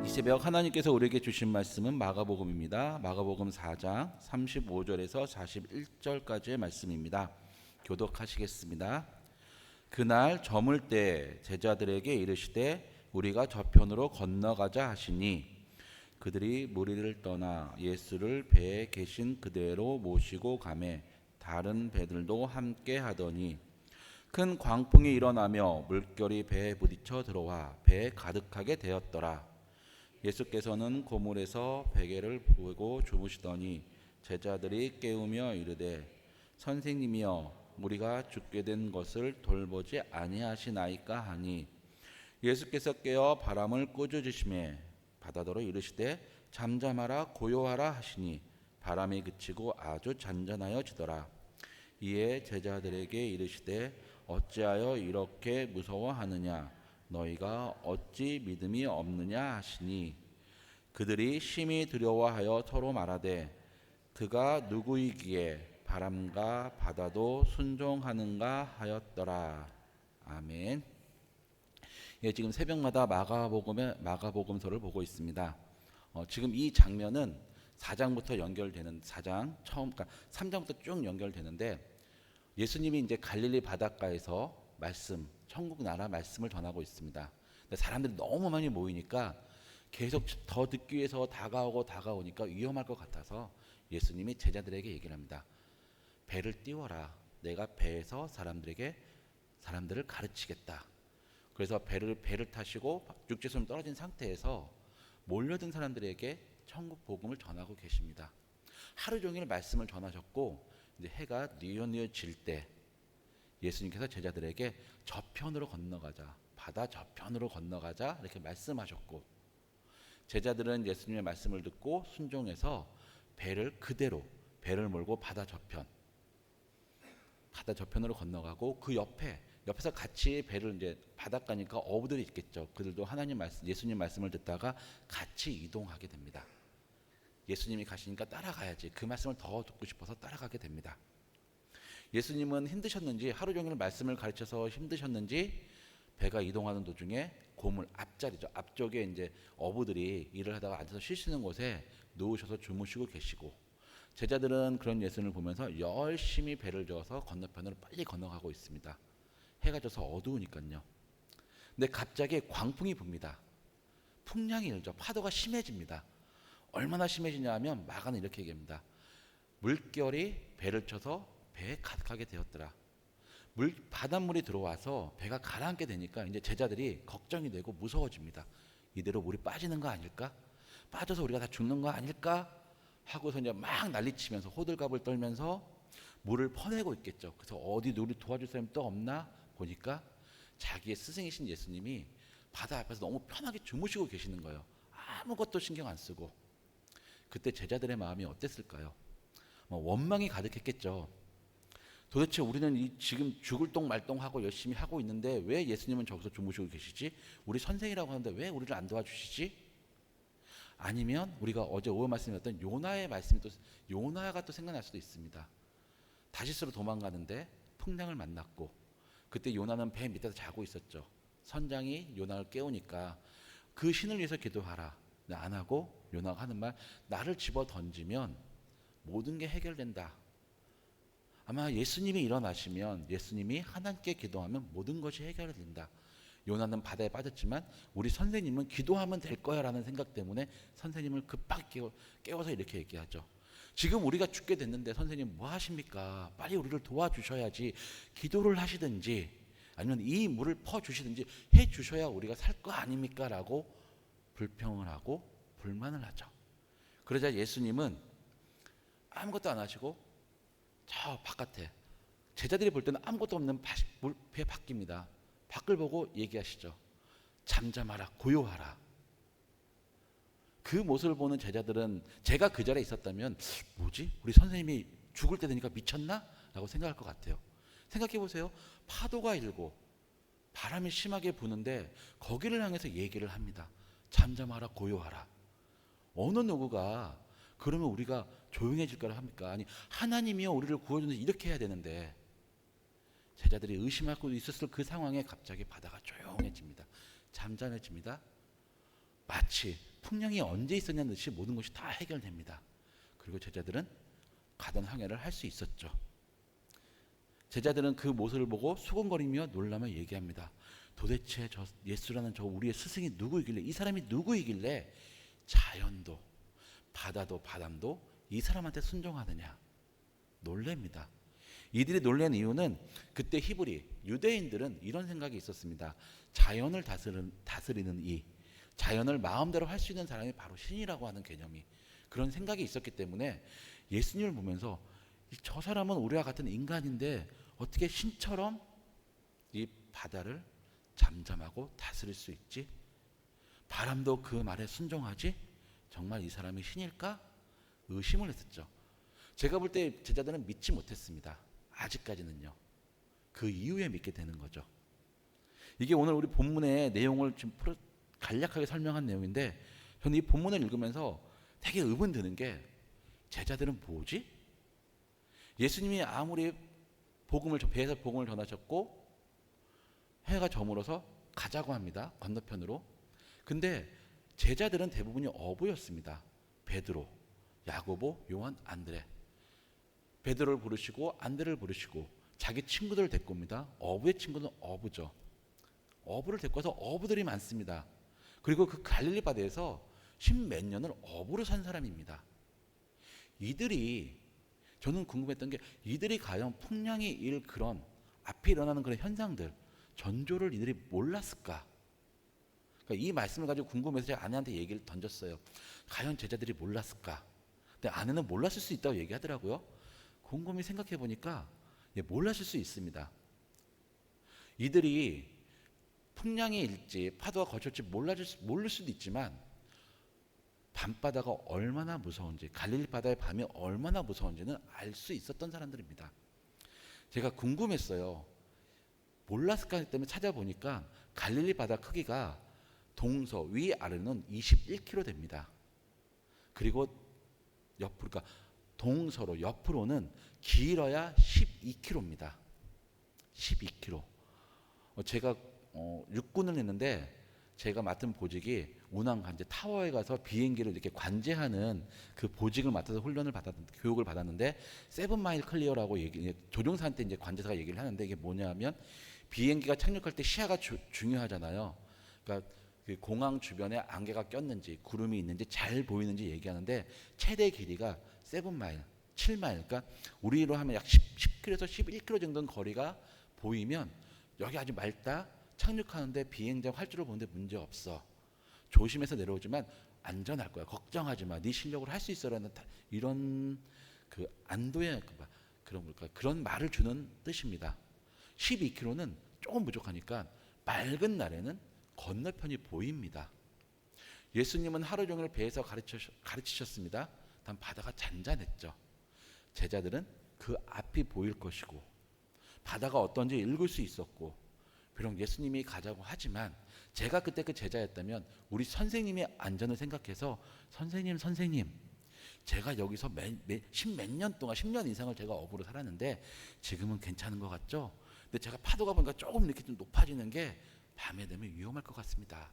새벽 하나님께서 우리에게 주신 말씀은 마가복음입니다. 마가복음 4장 35절에서 41절까지의 말씀입니다. 교독하시겠습니다. 그날 저물 때 제자들에게 이르시되 우리가 저편으로 건너가자 하시니 그들이 무리를 떠나 예수를 배에 계신 그대로 모시고 가매 다른 배들도 함께 하더니 큰 광풍이 일어나며 물결이 배에 부딪혀 들어와 배에 가득하게 되었더라. 예수께서는 고물에서 베개를 보고 주무시더니 제자들이 깨우며 이르되 선생님이여 우리가 죽게 된 것을 돌보지 아니하시나이까 하니 예수께서 깨어 바람을 꾸짖으시매 바다더러 이르시되 잠잠하라 고요하라 하시니 바람이 그치고 아주 잔잔하여지더라. 이에 제자들에게 이르시되 어찌하여 이렇게 무서워하느냐 너희가 어찌 믿음이 없느냐 하시니 그들이 심히 두려워하여 서로 말하되 그가 누구이기에 바람과 바다도 순종하는가 하였더라. 아멘. 예, 지금 새벽마다 마가복음서를 보고 있습니다. 지금 이 장면은 4장부터 연결되는 4장 처음 그러니까 3장부터 쭉 연결되는데 예수님이 이제 갈릴리 바닷가에서 천국 나라 말씀을 전하고 있습니다. 근데 사람들이 너무 많이 모이니까 계속 더 듣기 위해서 다가오니까 위험할 것 같아서 예수님이 제자들에게 얘기를 합니다. 배를 띄워라. 내가 배에서 사람들을 가르치겠다. 그래서 배를 타시고 육지에서 떨어진 상태에서 몰려든 사람들에게 천국 복음을 전하고 계십니다. 하루 종일 말씀을 전하셨고 이제 해가 뉘엿뉘엿 질 때 예수님께서 제자들에게 저편으로 건너가자, 바다 저편으로 건너가자 이렇게 말씀하셨고 제자들은 예수님의 말씀을 듣고 순종해서 배를 몰고 바다 저편으로 건너가고 그 옆에서 같이 배를 이제 바닷가니까 어부들이 있겠죠. 그들도 예수님 말씀을 듣다가 같이 이동하게 됩니다. 예수님이 가시니까 따라가야지. 그 말씀을 더 듣고 싶어서 따라가게 됩니다. 예수님은 힘드셨는지 하루 종일 말씀을 가르쳐서 힘드셨는지 배가 이동하는 도중에 고물 앞쪽에 이제 어부들이 일을 하다가 앉아서 쉴 수 있는 곳에 누우셔서 주무시고 계시고 제자들은 그런 예수님을 보면서 열심히 배를 저어서 건너편으로 빨리 건너가고 있습니다. 해가 져서 어두우니까요. 근데 갑자기 광풍이 붑니다. 풍랑이 일죠. 파도가 심해집니다. 얼마나 심해지냐 하면 마가는 이렇게 얘기합니다. 물결이 배를 쳐서 배에 가득하게 되었더라. 바닷물이 들어와서 배가 가라앉게 되니까 이제 제자들이 걱정이 되고 무서워집니다. 이대로 물이 빠지는 거 아닐까? 빠져서 우리가 다 죽는 거 아닐까? 하고서 이제 막 난리치면서 호들갑을 떨면서 물을 퍼내고 있겠죠. 그래서 어디 우리 도와줄 사람이 또 없나 보니까 자기의 스승이신 예수님이 바다 앞에서 너무 편하게 주무시고 계시는 거예요. 아무것도 신경 안 쓰고. 그때 제자들의 마음이 어땠을까요? 원망이 가득했겠죠. 도대체 우리는 지금 죽을 똥 말똥하고 열심히 하고 있는데 왜 예수님은 저기서 주무시고 계시지? 우리 선생이라고 하는데 왜 우리를 안 도와주시지? 아니면 우리가 어제 오후 말씀이었던 요나가 또 생각날 수도 있습니다. 다시스로 도망가는데 풍랑을 만났고 그때 요나는 배 밑에서 자고 있었죠. 선장이 요나를 깨우니까 그 신을 위해서 기도하라. 안 하고 요나가 하는 말 나를 집어 던지면 모든 게 해결된다. 아마 예수님이 일어나시면 예수님이 하나님께 기도하면 모든 것이 해결이 된다. 요나는 바다에 빠졌지만 우리 선생님은 기도하면 될 거야 라는 생각 때문에 선생님을 급하게 깨워서 이렇게 얘기하죠. 지금 우리가 죽게 됐는데 선생님 뭐 하십니까? 빨리 우리를 도와주셔야지. 기도를 하시든지 아니면 이 물을 퍼주시든지 해주셔야 우리가 살 거 아닙니까? 라고 불평을 하고 불만을 하죠. 그러자 예수님은 아무것도 안 하시고 저 바깥에 제자들이 볼 때는 아무것도 없는 배 밖입니다. 밖을 보고 얘기하시죠. 잠잠하라 고요하라. 그 모습을 보는 제자들은 제가 그 자리에 있었다면 뭐지? 우리 선생님이 죽을 때 되니까 미쳤나? 라고 생각할 것 같아요. 생각해 보세요. 파도가 일고 바람이 심하게 부는데 거기를 향해서 얘기를 합니다. 잠잠하라 고요하라. 어느 누구가 그러면 우리가 조용해질까를 합니까? 아니 하나님이여 우리를 구원해주는 이렇게 해야 되는데 제자들이 의심하고 있었을 그 상황에 갑자기 바다가 조용해집니다. 잠잠해집니다. 마치 풍랑이 언제 있었냐는 듯이 모든 것이 다 해결됩니다. 그리고 제자들은 가던 항해를 할 수 있었죠. 제자들은 그 모습을 보고 수군거리며 놀라며 얘기합니다. 도대체 저 예수라는 저 우리의 스승이 누구이길래, 이 사람이 누구이길래 자연도 바다도 바람도 이 사람한테 순종하느냐. 놀랍니다. 이들이 놀란 이유는 그때 히브리 유대인들은 이런 생각이 있었습니다. 자연을 다스리는 이 자연을 마음대로 할 수 있는 사람이 바로 신이라고 하는 개념이, 그런 생각이 있었기 때문에 예수님을 보면서 저 사람은 우리와 같은 인간인데 어떻게 신처럼 이 바다를 잠잠하고 다스릴 수 있지? 바람도 그 말에 순종하지? 정말 이 사람이 신일까? 의심을 했었죠. 제가 볼 때 제자들은 믿지 못했습니다. 아직까지는요. 그 이후에 믿게 되는 거죠. 이게 오늘 우리 본문의 내용을 좀 간략하게 설명한 내용인데, 저는 이 본문을 읽으면서 되게 의문 드는 게, 제자들은 뭐지? 예수님이 아무리 배에서 복음을 전하셨고 해가 저물어서 가자고 합니다. 건너편으로. 근데 제자들은 대부분이 어부였습니다. 베드로, 야고보, 요한, 안드레. 베드로를 부르시고 안드레를 부르시고 자기 친구들을 데리고 옵니다. 어부의 친구는 어부죠. 어부를 데리고 와서 어부들이 많습니다. 그리고 그 갈릴리 바다에서 십몇 년을 어부로 산 사람입니다. 저는 궁금했던 게, 이들이 과연 풍랑이 그런 앞에 일어나는 그런 현상들, 전조를 이들이 몰랐을까? 그러니까 이 말씀을 가지고 궁금해서 제가 아내한테 얘기를 던졌어요. 과연 제자들이 몰랐을까? 근데 아내는 몰랐을 수 있다고 얘기하더라고요. 곰곰이 생각해 보니까 몰랐을 수 있습니다. 이들이 풍랑이 일지 파도가 거칠지 모를 수도 있지만, 밤바다가 얼마나 무서운지, 갈릴리 바다의 밤이 얼마나 무서운지는 알 수 있었던 사람들입니다. 제가 궁금했어요. 몰랐을까 때문에 찾아보니까 갈릴리 바다 크기가 동서 위아래는 21km 됩니다. 그리고 그러니까 동서로 옆으로는 길어야 12km입니다. 12km. 제가 육군을 했는데 제가 맡은 보직이 운항관제 타워에 가서 비행기를 이렇게 관제하는 그 보직을 맡아서 교육을 받았는데, 세븐마일 클리어라고 조종사한테 이제 관제사가 얘기를 하는데, 이게 뭐냐면 비행기가 착륙할 때 시야가 중요하잖아요. 그러니까 그 공항 주변에 안개가 꼈는지 구름이 있는지 잘 보이는지 얘기하는데, 최대 길이가 7마일, 7마일. 그러니까 우리로 하면 약 10km에서 11km 정도는 거리가 보이면 여기 아주 맑다. 착륙하는데 비행장 활주로 보는데 문제 없어. 조심해서 내려오지만 안전할 거야. 걱정하지 마. 네 실력으로 할 수 있어라는 이런 그 안도의 그런 말을 주는 뜻입니다. 12km는 조금 부족하니까 맑은 날에는 건너편이 보입니다. 예수님은 하루 종일 배에서 가르치셨습니다. 단 바다가 잔잔했죠. 제자들은 그 앞이 보일 것이고 바다가 어떤지 읽을 수 있었고, 비록 예수님이 가자고 하지만 제가 그때 그 제자였다면 우리 선생님의 안전을 생각해서 선생님 제가 여기서 십몇 년 동안 10년 이상을 제가 어부로 살았는데 지금은 괜찮은 것 같죠? 근데 제가 파도가 보니까 조금 이렇게 좀 높아지는 게 밤에 되면 위험할 것 같습니다.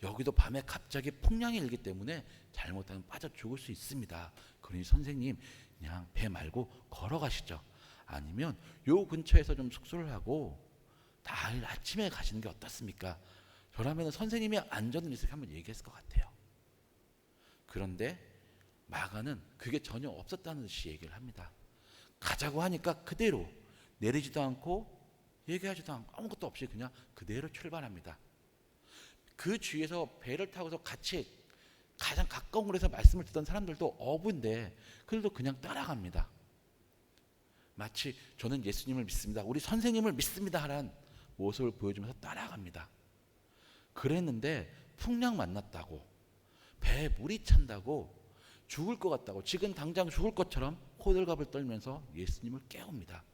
여기도 밤에 갑자기 풍랑이 일기 때문에 잘못하면 빠져 죽을 수 있습니다. 그러니 선생님 그냥 배 말고 걸어가시죠. 아니면 요 근처에서 좀 숙소를 하고 다일 아침에 가시는 게 어떻습니까? 저라면 선생님의 안전을 위해서 한번 얘기했을 것 같아요. 그런데 마가는 그게 전혀 없었다는 듯이 얘기를 합니다. 가자고 하니까 그대로 내리지도 않고 얘기하지도 않고 아무것도 없이 그냥 그대로 출발합니다. 그 주위에서 배를 타고서 같이 가장 가까운 곳에서 말씀을 듣던 사람들도 어부인데 그들도 그냥 따라갑니다. 마치 저는 예수님을 믿습니다, 우리 선생님을 믿습니다 하는 모습을 보여주면서 따라갑니다. 그랬는데 풍랑 만났다고, 배에 물이 찬다고, 죽을 것 같다고, 지금 당장 죽을 것처럼 호들갑을 떨면서 예수님을 깨웁니다.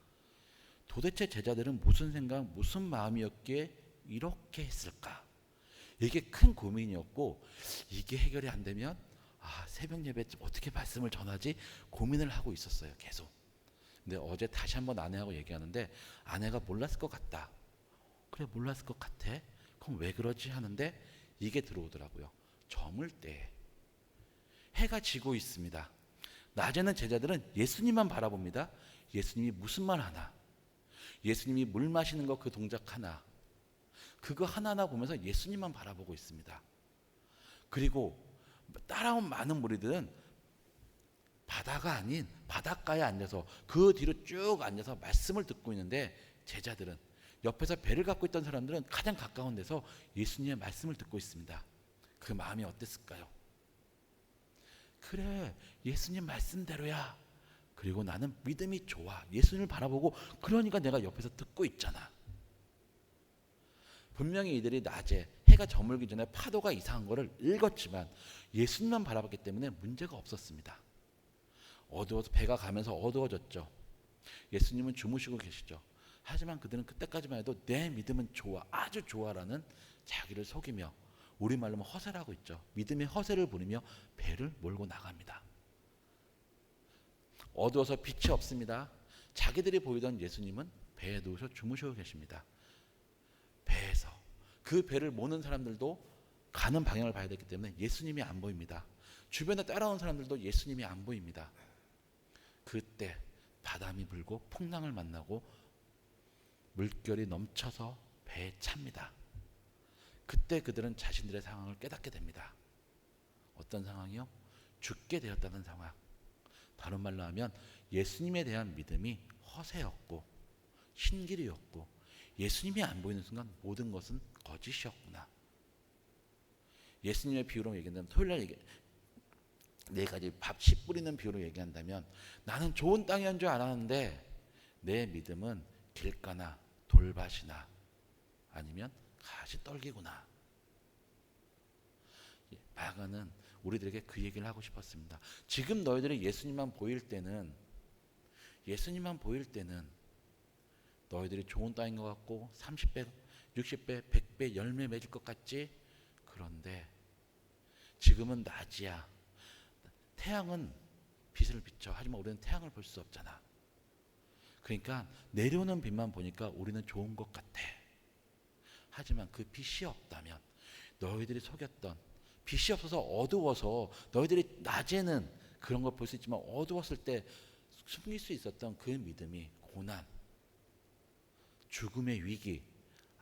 도대체 제자들은 무슨 생각, 무슨 마음이었기에 이렇게 했을까? 이게 큰 고민이었고, 이게 해결이 안 되면 새벽 예배 어떻게 말씀을 전하지 고민을 하고 있었어요. 계속. 근데 어제 다시 한번 아내하고 얘기하는데 아내가 몰랐을 것 같다. 그래 몰랐을 것 같아. 그럼 왜 그러지 하는데 이게 들어오더라고요. 저물 때 해가 지고 있습니다. 낮에는 제자들은 예수님만 바라봅니다. 예수님이 무슨 말 하나, 예수님이 물 마시는 거 그 동작 하나, 그거 하나하나 보면서 예수님만 바라보고 있습니다. 그리고 따라온 많은 무리들은 바다가 아닌 바닷가에 앉아서 그 뒤로 쭉 앉아서 말씀을 듣고 있는데, 제자들은, 옆에서 배를 갖고 있던 사람들은 가장 가까운 데서 예수님의 말씀을 듣고 있습니다. 그 마음이 어땠을까요? 그래, 예수님 말씀대로야. 그리고 나는 믿음이 좋아. 예수님을 바라보고, 그러니까 내가 옆에서 듣고 있잖아. 분명히 이들이 낮에 해가 저물기 전에 파도가 이상한 거를 읽었지만 예수님만 바라봤기 때문에 문제가 없었습니다. 어두워서 배가 가면서 어두워졌죠. 예수님은 주무시고 계시죠. 하지만 그들은 그때까지만 해도 내 믿음은 좋아, 아주 좋아라는 자기를 속이며, 우리말로 허세라고 있죠. 믿음의 허세를 부리며 배를 몰고 나갑니다. 어두워서 빛이 없습니다. 자기들이 보이던 예수님은 배에 누우셔 주무시고 계십니다. 배에서 그 배를 모는 사람들도 가는 방향을 봐야 되기 때문에 예수님이 안 보입니다. 주변에 따라온 사람들도 예수님이 안 보입니다. 그때 바람이 불고 풍랑을 만나고 물결이 넘쳐서 배에 찹니다. 그때 그들은 자신들의 상황을 깨닫게 됩니다. 어떤 상황이요? 죽게 되었다는 상황. 다른 말로 하면 예수님에 대한 믿음이 허세였고 신기루였고, 예수님이 안 보이는 순간 모든 것은 거짓이었구나. 예수님의 비유로 얘기한다면, 토요일날 네 가지 밥 씨 뿌리는 비유로 얘기한다면, 나는 좋은 땅이었는 줄 알았는데 내 믿음은 길가나 돌밭이나 아니면 가시떨기구나. 마가는 우리들에게 그 얘기를 하고 싶었습니다. 지금 너희들이 예수님만 보일 때는 너희들이 좋은 땅인 것 같고 30배, 60배, 100배 열매 맺을 것 같지? 그런데 지금은 낮이야. 태양은 빛을 비춰. 하지만 우리는 태양을 볼 수 없잖아. 그러니까 내려오는 빛만 보니까 우리는 좋은 것 같아. 하지만 그 빛이 없다면, 너희들이 속였던, 빛이 없어서 어두워서 너희들이 낮에는 그런 걸 볼 수 있지만 어두웠을 때 숨길 수 있었던 그 믿음이 고난, 죽음의 위기,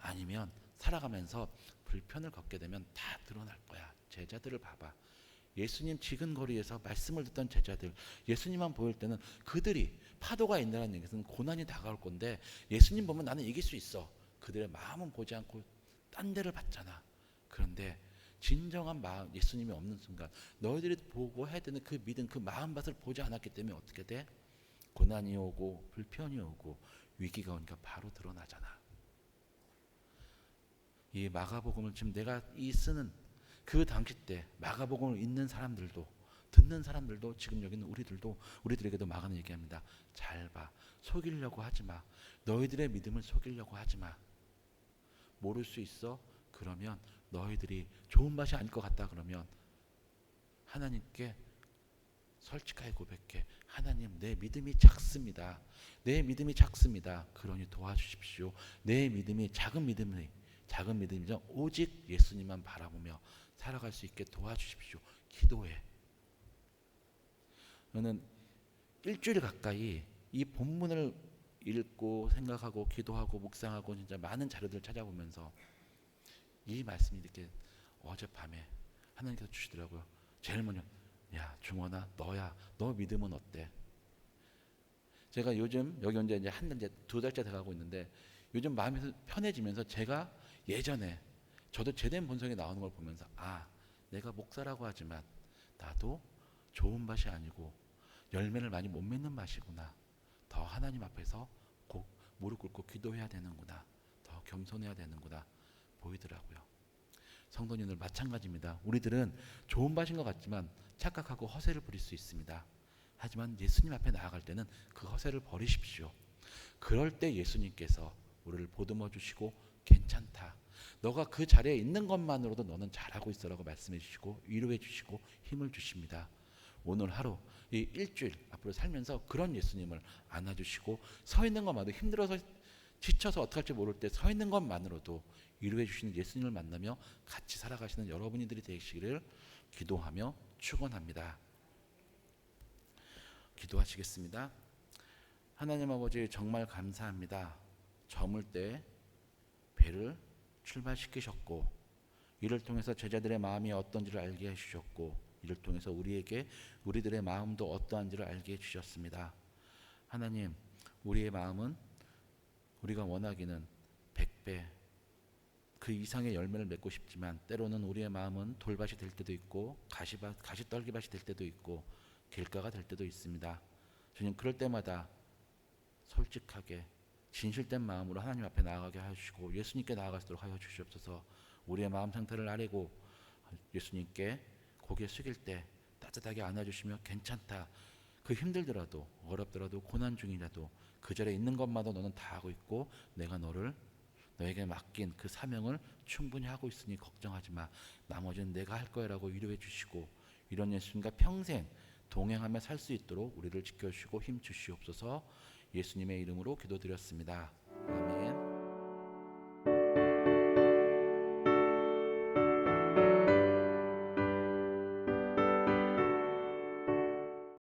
아니면 살아가면서 불편을 겪게 되면 다 드러날 거야. 제자들을 봐봐. 예수님 지근거리에서 말씀을 듣던 제자들, 예수님만 보일 때는 그들이 파도가 있다는 얘기는 고난이 다가올 건데, 예수님 보면 나는 이길 수 있어. 그들의 마음은 보지 않고 딴 데를 봤잖아. 그런데 진정한 마음, 예수님이 없는 순간 너희들이 보고 해야 되는 그 믿음, 그 마음밭을 보지 않았기 때문에 어떻게 돼? 고난이 오고 불편이 오고 위기가 오니까 바로 드러나잖아. 이 마가복음을 지금 내가 쓰는 그 당시 때 마가복음을 읽는 사람들도, 듣는 사람들도, 지금 여기 있는 우리들에게도 마가는 얘기합니다. 잘 봐. 속이려고 하지 마. 너희들의 믿음을 속이려고 하지 마. 모를 수 있어? 그러면 너희들이 좋은 맛이 아닐 것 같다 그러면 하나님께 솔직하게 고백해. 하나님, 내 믿음이 작습니다. 내 믿음이 작습니다. 그러니 도와주십시오. 내 믿음이 작은 믿음이죠. 오직 예수님만 바라보며 살아갈 수 있게 도와주십시오. 기도해. 저는 일주일 가까이 이 본문을 읽고 생각하고 기도하고 묵상하고 진짜 많은 자료들을 찾아보면서 이 말씀이 이렇게 어젯밤에 하나님께서 주시더라고요. 제일 먼저, 야 중원아, 너 믿음은 어때? 제가 요즘 여기 이제 한 달, 이제 2달째 돼가고 있는데, 요즘 마음이 편해지면서 제가 예전에 저도 제된 본성이 나오는 걸 보면서, 내가 목사라고 하지만 나도 좋은 밭이 아니고 열매를 많이 못 맺는 밭이구나. 더 하나님 앞에서 꼭 무릎 꿇고 기도해야 되는구나. 더 겸손해야 되는구나 보이더라고요. 성도님들 마찬가지입니다. 우리들은 좋은 밭인 것 같지만 착각하고 허세를 부릴 수 있습니다. 하지만 예수님 앞에 나아갈 때는 그 허세를 버리십시오. 그럴 때 예수님께서 우리를 보듬어 주시고, 괜찮다. 너가 그 자리에 있는 것만으로도 너는 잘하고 있어라고 말씀해 주시고 위로해 주시고 힘을 주십니다. 오늘 하루, 이 일주일 앞으로 살면서 그런 예수님을 안아주시고, 서 있는 것만도 힘들어서 지쳐서 어떻게 할지 모를 때 서 있는 것만으로도 위로해 주시는 예수님을 만나며 같이 살아가시는 여러분들이 되시기를 기도하며 축원합니다. 기도하시겠습니다. 하나님 아버지, 정말 감사합니다. 저물 때 배를 출발시키셨고, 이를 통해서 제자들의 마음이 어떤지를 알게 해주셨고, 이를 통해서 우리들의 마음도 어떠한지를 알게 해주셨습니다. 하나님, 우리의 마음은 우리가 원하기는 100배 그 이상의 열매를 맺고 싶지만, 때로는 우리의 마음은 돌밭이 될 때도 있고 가시떨기밭이 될 때도 있고 길가가 될 때도 있습니다. 주님, 그럴 때마다 솔직하게 진실된 마음으로 하나님 앞에 나아가게 하시고 예수님께 나아갈 수 있도록 하여 주시옵소서. 우리의 마음 상태를 아뢰고 예수님께 고개 숙일 때 따뜻하게 안아주시며 괜찮다, 그 힘들더라도 어렵더라도 고난 중이라도 그 자리에 있는 것마다 너는 다 하고 있고 내가 너에게 맡긴 그 사명을 충분히 하고 있으니 걱정하지 마, 나머지는 내가 할 거야 라고 위로해 주시고, 이런 예수님과 평생 동행하며 살 수 있도록 우리를 지켜주시고 힘 주시옵소서. 예수님의 이름으로 기도드렸습니다. 아멘.